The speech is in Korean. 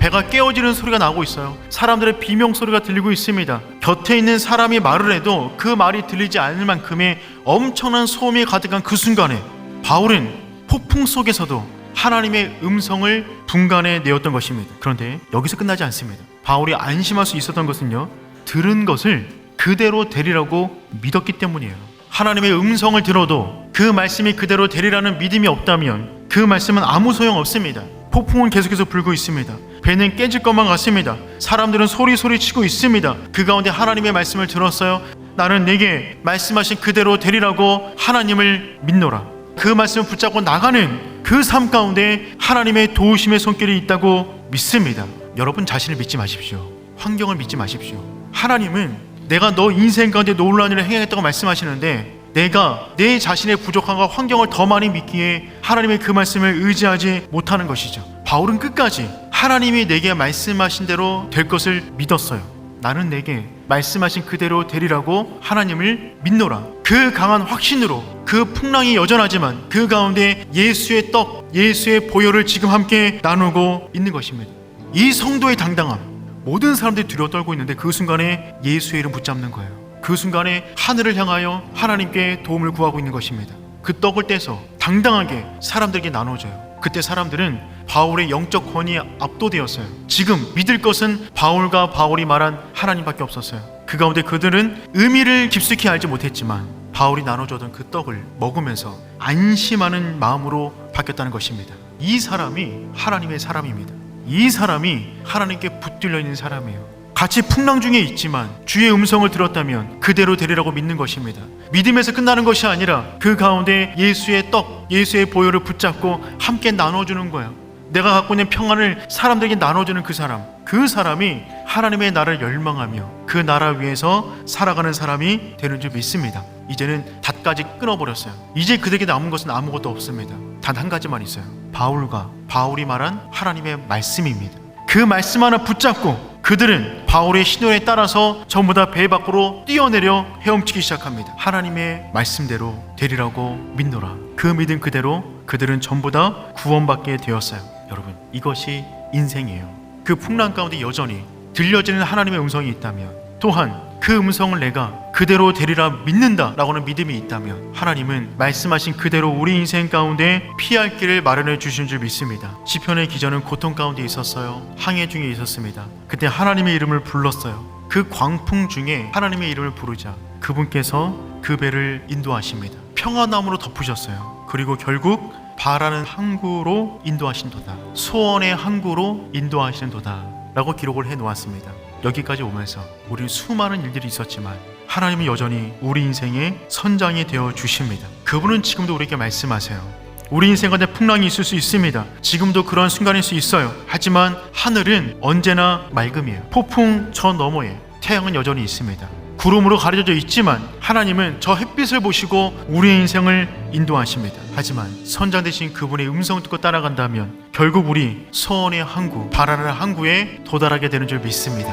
배가 깨어지는 소리가 나고 있어요. 사람들의 비명소리가 들리고 있습니다. 곁에 있는 사람이 말을 해도 그 말이 들리지 않을 만큼의 엄청난 소음이 가득한 그 순간에 바울은 폭풍 속에서도 하나님의 음성을 분간해 내었던 것입니다. 그런데 여기서 끝나지 않습니다. 바울이 안심할 수 있었던 것은요, 들은 것을 그대로 되리라고 믿었기 때문이에요. 하나님의 음성을 들어도 그 말씀이 그대로 되리라는 믿음이 없다면 그 말씀은 아무 소용 없습니다. 폭풍은 계속해서 불고 있습니다. 배는 깨질 것만 같습니다. 사람들은 소리 치고 있습니다. 그 가운데 하나님의 말씀을 들었어요. 나는 내게 말씀하신 그대로 되리라고 하나님을 믿노라. 그 말씀을 붙잡고 나가는 그 삶 가운데 하나님의 도우심의 손길이 있다고 믿습니다. 여러분 자신을 믿지 마십시오. 환경을 믿지 마십시오. 하나님은 내가 너 인생 가운데 놀라운 일을 행하겠다고 말씀하시는데, 내가 내 자신의 부족함과 환경을 더 많이 믿기에 하나님의 그 말씀을 의지하지 못하는 것이죠. 바울은 끝까지 하나님이 내게 말씀하신 대로 될 것을 믿었어요. 나는 내게 말씀하신 그대로 되리라고 하나님을 믿노라. 그 강한 확신으로 그 풍랑이 여전하지만 그 가운데 예수의 떡, 예수의 보혈을 지금 함께 나누고 있는 것입니다. 이 성도의 당당함, 모든 사람들이 두려워 떨고 있는데 그 순간에 예수의 이름 붙잡는 거예요. 그 순간에 하늘을 향하여 하나님께 도움을 구하고 있는 것입니다. 그 떡을 떼서 당당하게 사람들에게 나눠줘요. 그때 사람들은 바울의 영적 권위에 압도되었어요. 지금 믿을 것은 바울과 바울이 말한 하나님밖에 없었어요. 그 가운데 그들은 의미를 깊숙이 알지 못했지만 바울이 나눠주던 그 떡을 먹으면서 안심하는 마음으로 바뀌었다는 것입니다. 이 사람이 하나님의 사람입니다. 이 사람이 하나님께 붙들려 있는 사람이에요. 같이 풍랑 중에 있지만 주의 음성을 들었다면 그대로 되리라고 믿는 것입니다. 믿음에서 끝나는 것이 아니라 그 가운데 예수의 떡, 예수의 보혈을 붙잡고 함께 나눠주는 거예요. 내가 갖고 있는 평안을 사람들에게 나눠주는 그 사람, 그 사람이 하나님의 나라를 열망하며 그 나라 위에서 살아가는 사람이 되는 줄 믿습니다. 이제는 닷까지 끊어버렸어요. 이제 그들에게 남은 것은 아무것도 없습니다. 단 한 가지만 있어요. 바울과 바울이 말한 하나님의 말씀입니다. 그 말씀 하나 붙잡고 그들은 바울의 신호에 따라서 전부 다 배 밖으로 뛰어내려 헤엄치기 시작합니다. 하나님의 말씀대로 되리라고 믿노라. 그 믿음 그대로 그들은 전부 다 구원받게 되었어요. 여러분, 이것이 인생이에요. 그 풍랑 가운데 여전히 들려지는 하나님의 음성이 있다면, 또한 그 음성을 내가 그대로 되리라 믿는다라고는 믿음이 있다면, 하나님은 말씀하신 그대로 우리 인생 가운데 피할 길을 마련해 주신 줄 믿습니다. 시편의 기자는 고통 가운데 있었어요. 항해 중에 있었습니다. 그때 하나님의 이름을 불렀어요. 그 광풍 중에 하나님의 이름을 부르자 그분께서 그 배를 인도하십니다. 평안함으로 덮으셨어요. 그리고 결국 바라는 항구로 인도하신도다, 소원의 항구로 인도하시는도다 라고 기록을 해놓았습니다. 여기까지 오면서 우리 수많은 일들이 있었지만 하나님은 여전히 우리 인생의 선장이 되어 주십니다. 그분은 지금도 우리에게 말씀하세요. 우리 인생 가운데 풍랑이 있을 수 있습니다. 지금도 그런 순간일 수 있어요. 하지만 하늘은 언제나 맑음이에요. 폭풍 저 너머에 태양은 여전히 있습니다. 구름으로 가려져 있지만 하나님은 저 햇빛을 보시고 우리의 인생을 인도하십니다. 하지만 선장 되신 그분의 음성을 듣고 따라간다면 결국 우리 소원의 항구, 바라는 항구에 도달하게 되는 줄 믿습니다.